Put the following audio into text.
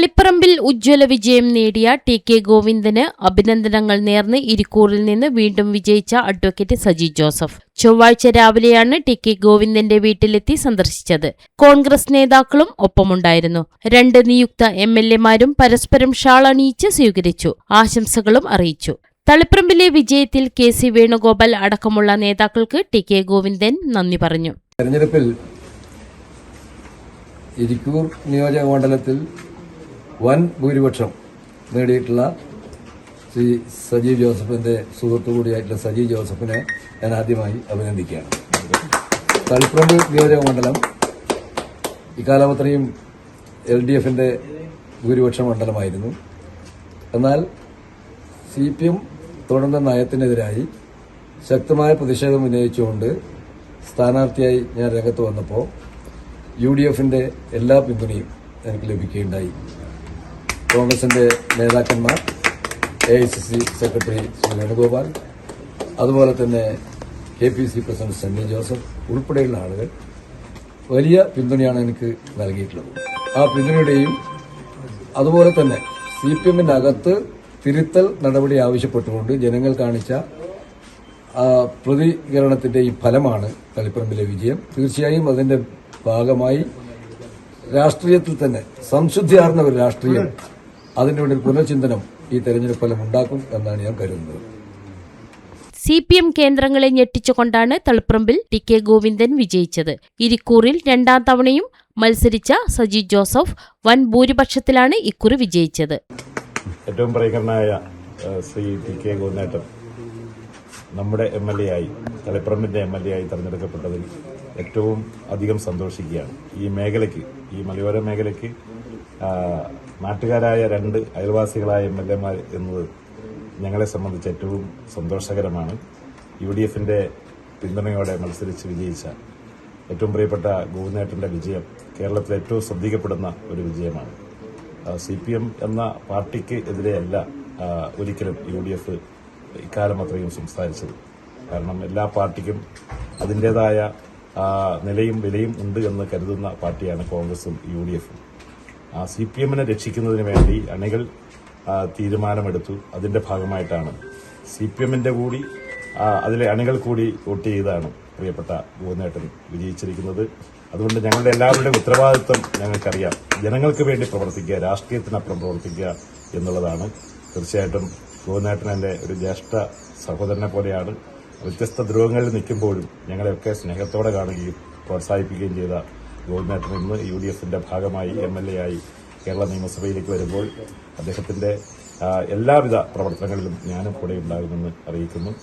തളിപ്പറമ്പിൽ ഉജ്ജ്വല വിജയം നേടിയ ടി.കെ. ഗോവിന്ദന് അഭിനന്ദനങ്ങൾ നേർന്ന് ഇരിക്കൂറിൽ നിന്ന് വീണ്ടും വിജയിച്ച അഡ്വക്കേറ്റ് സജി ജോസഫ് ചൊവ്വാഴ്ച രാവിലെയാണ് ടി.കെ. ഗോവിന്ദന്റെ വീട്ടിലെത്തി സന്ദർശിച്ചത്. കോൺഗ്രസ് നേതാക്കളും ഒപ്പമുണ്ടായിരുന്നു. 2 നിയുക്ത എം.എൽ.എമാരും പരസ്പരം ഷാൾ അണിയിച്ച് സ്വീകരിച്ചു, ആശംസകളും അറിയിച്ചു. തളിപ്പറമ്പിലെ വിജയത്തിൽ കെ.സി. വേണുഗോപാൽ അടക്കമുള്ള നേതാക്കൾക്ക് ടി.കെ. ഗോവിന്ദൻ നന്ദി പറഞ്ഞു. തെരഞ്ഞെടുപ്പിൽ ഇരിക്കൂർ നിയോജക മണ്ഡലത്തിൽ വൻ ഭൂരിപക്ഷം നേടിയിട്ടുള്ള ശ്രീ സജി ജോസഫിന്റെ സുഹൃത്തു കൂടിയായിട്ടുള്ള സജി ജോസഫിനെ ഞാൻ ആദ്യമായി അഭിനന്ദിക്കുകയാണ്. തളിപ്പറമ്പ് നിയോജക മണ്ഡലം ഇക്കാലം അത്രയും LDFന്റെ ഭൂരിപക്ഷ മണ്ഡലമായിരുന്നു. എന്നാൽ CPM തുടർന്ന നയത്തിനെതിരായി ശക്തമായ പ്രതിഷേധം ഉന്നയിച്ചുകൊണ്ട് സ്ഥാനാർത്ഥിയായി ഞാൻ രംഗത്ത് വന്നപ്പോൾ UDFന്റെ എല്ലാ പിന്തുണയും എനിക്ക് ലഭിക്കുകയുണ്ടായി. കോൺഗ്രസിന്റെ നേതാക്കന്മാർ, AICC സെക്രട്ടറി ശ്രീ വേണുഗോപാൽ, അതുപോലെ തന്നെ KPC പ്രസിഡന്റ് സണ്ണി ജോസഫ് ഉൾപ്പെടെയുള്ള ആളുകൾ വലിയ പിന്തുണയാണ് എനിക്ക് നൽകിയിട്ടുള്ളത്. ആ പിന്തുണയുടെയും അതുപോലെ തന്നെ CPMന്റെ അകത്ത് തിരുത്തൽ നടപടി ആവശ്യപ്പെട്ടുകൊണ്ട് ജനങ്ങൾ കാണിച്ച പ്രതികരണത്തിന്റെ ഈ ഫലമാണ് തളിപ്പറമ്പിലെ വിജയം. തീർച്ചയായും അതിന്റെ ഭാഗമായി രാഷ്ട്രീയത്തിൽ തന്നെ സംശുദ്ധിയാർന്ന ഒരു രാഷ്ട്രീയം, അതിന്റെ ഒരു പുനർചിന്തനം ഈ തെരഞ്ഞെടുപ്പ് ഫലം ഉണ്ടാക്കും എന്നാണ് ഞാൻ കരുതുന്നത്. CPM കേന്ദ്രങ്ങളെ ഞെട്ടിച്ചുകൊണ്ടാണ് തളിപ്പറമ്പിൽ ടി.കെ. ഗോവിന്ദൻ വിജയിച്ചത്. ഇരിക്കൂറിൽ 2ാം തവണയും മത്സരിച്ച സജി ജോസഫ് വൻ ഭൂരിപക്ഷത്തിലാണ് ഇക്കുറി വിജയിച്ചത്. ഏറ്റവും പ്രിയങ്കരനായ ശ്രീ ടി.കെ. ഗോവിന്ദേട്ടൻ നമ്മുടെ MLA ആയി, തളിപ്പറമ്പിന്റെ MLA ആയി തെരഞ്ഞെടുക്കപ്പെട്ടതിൽ ഏറ്റവും അധികം സന്തോഷിക്കുകയാണ്. ഈ മേഖലയ്ക്ക്, ഈ മലയോര മേഖലയ്ക്ക് നാട്ടുകാരായ 2 അയൽവാസികളായ MLAമാർ എന്നത് ഞങ്ങളെ സംബന്ധിച്ച് ഏറ്റവും സന്തോഷകരമാണ്. UDFന്റെ പിന്തുണയോടെ മത്സരിച്ച് വിജയിച്ച ഏറ്റവും പ്രിയപ്പെട്ട ഗോവിന്ദേട്ടന്റെ വിജയം കേരളത്തിൽ ഏറ്റവും ശ്രദ്ധിക്കപ്പെടുന്ന ഒരു വിജയമാണ്. CPM എന്ന പാർട്ടിക്ക് എതിരെയല്ല ഒരിക്കലും UDF ഇക്കാലം അത്രയും സംസാരിച്ചത്. കാരണം എല്ലാ പാർട്ടിക്കും അതിൻ്റെതായ നിലയും വിലയും ഉണ്ട് എന്ന് കരുതുന്ന പാർട്ടിയാണ് കോൺഗ്രസും UDFും. CPMനെ രക്ഷിക്കുന്നതിന് വേണ്ടി അണികൾ തീരുമാനമെടുത്തു. അതിന്റെ ഭാഗമായിട്ടാണ് CPMന്റെ കൂടി അതിലെ അണികൾ കൂടി വോട്ട് ചെയ്താണ് പ്രിയപ്പെട്ട ഗോവിന്ദേട്ടൻ വിജയിച്ചിരിക്കുന്നത്. അതുകൊണ്ട് ഞങ്ങളുടെ എല്ലാവരുടെയും ഉത്തരവാദിത്വം ഞങ്ങൾക്കറിയാം. ജനങ്ങൾക്ക് വേണ്ടി പ്രവർത്തിക്കുക, രാഷ്ട്രീയത്തിനപ്പുറം പ്രവർത്തിക്കുക എന്നുള്ളതാണ്. തീർച്ചയായിട്ടും ഗോവിന്ദേട്ടൻ എൻ്റെ ഒരു ജ്യേഷ്ഠ സഹോദരനെ പോലെയാണ്. വ്യത്യസ്ത ധ്രുവങ്ങളിൽ നിൽക്കുമ്പോഴും ഞങ്ങളെയൊക്കെ സ്നേഹത്തോടെ കാണുകയും പ്രോത്സാഹിപ്പിക്കുകയും ചെയ്ത ഗോവിന്ദേട്ടൻ ഇന്ന് UDFന്റെ ഭാഗമായി MLA ആയി കേരള നിയമസഭയിലേക്ക് വരുമ്പോൾ അദ്ദേഹത്തിന്റെ എല്ലാവിധ പ്രവർത്തനങ്ങളിലും ഞാനും കൂടെ ഉണ്ടാകുമെന്ന് അറിയിക്കുന്നു.